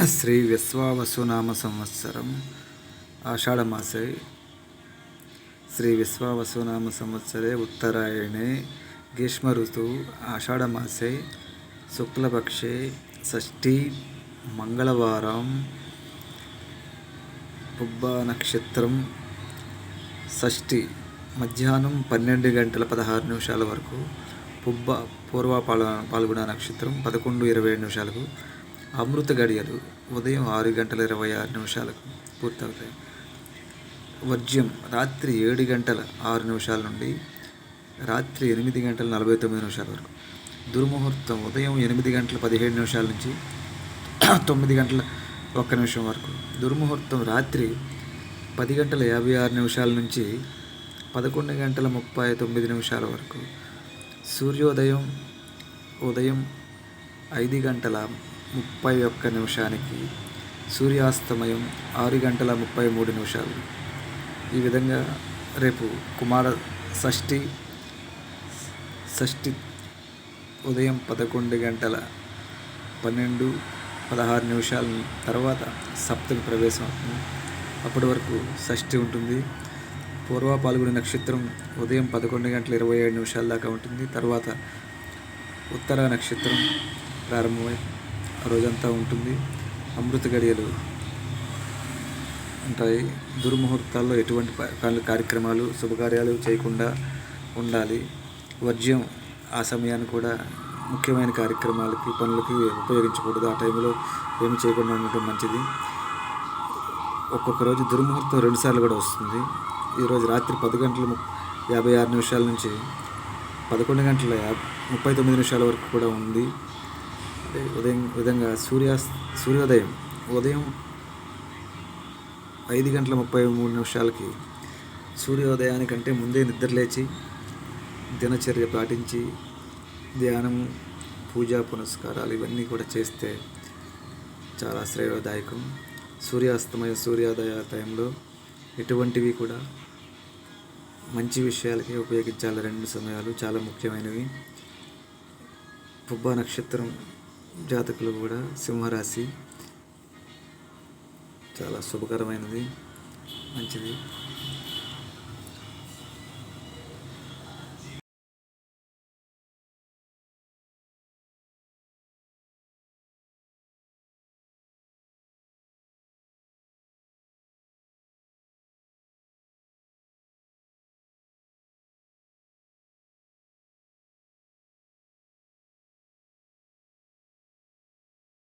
శ్రీ విశ్వావసునామ సంవత్సరం ఆషాఢమాసే శ్రీ విశ్వావసునామ సంవత్సరే ఉత్తరాయణే గ్రీష్మ ఋతువు ఆషాఢమాసే శుక్లపక్షే షష్ఠీ మంగళవారం పుబ్బా నక్షత్రం షష్ఠి మధ్యాహ్నం 12 గంటల 16 నిమిషాల వరకు పుబ్బ పూర్వ పాల్గొన నక్షత్రం 11:27 అమృత గడియలు ఉదయం 6 గంటల 26 నిమిషాలకు పూర్తవుతాయి. వర్జ్యం రాత్రి 7 గంటల 6 నిమిషాల నుండి రాత్రి 8 గంటల 49 నిమిషాల వరకు. దుర్ముహూర్తం ఉదయం 8 గంటల 17 నిమిషాల నుంచి 9 గంటల 1 నిమిషం వరకు. దుర్ముహూర్తం రాత్రి 10 గంటల 56 నిమిషాల నుంచి 11 గంటల 39 నిమిషాల వరకు. సూర్యోదయం ఉదయం 5 గంటల 31 నిమిషానికి, సూర్యాస్తమయం 6 గంటల 33 నిమిషాలు. ఈ విధంగా రేపు కుమార షష్ఠి ఉదయం 11 గంటల 16 నిమిషాల తర్వాత సప్తమి ప్రవేశం అవుతుంది. అప్పటి వరకు షష్ఠి ఉంటుంది. పూర్వ పాల్గొనే నక్షత్రం ఉదయం 11 గంటల 27 నిమిషాల దాకా ఉంటుంది. తర్వాత ఉత్తర నక్షత్రం ప్రారంభమై రోజంతా ఉంటుంది. అమృత గడియలు ఉంటాయి. దుర్ముహూర్తాల్లో ఎటువంటి కార్యక్రమాలు శుభకార్యాలు చేయకుండా ఉండాలి. వర్జ్యం ఆ సమయాన్ని కూడా ముఖ్యమైన కార్యక్రమాలకి పనులకి ఉపయోగించకూడదు. ఆ టైంలో ఏమి చేయకుండా ఉండటం మంచిది. ఒక్కొక్క రోజు దుర్ముహూర్తం 2 సార్లు కూడా వస్తుంది. ఈరోజు రాత్రి 10 గంటల 56 నిమిషాల నుంచి 11 గంటల 39 నిమిషాల వరకు కూడా ఉంది. విధంగా సూర్యోదయం ఉదయం 5 గంటల 33 నిమిషాలకి, సూర్యోదయానికంటే ముందే నిద్రలేచి దినచర్య పాటించి ధ్యానం, పూజా పునస్కారాలు ఇవన్నీ కూడా చేస్తే చాలా శ్రేయోదాయకం. సూర్యోదయ టైంలో ఎటువంటివి కూడా మంచి విషయాలకి ఉపయోగించాలి. 2 సమయాలు చాలా ముఖ్యమైనవి. పుబ్బా నక్షత్రం జాతకులు కూడా సింహరాశి చాలా శుభకరమైనది, మంచిది.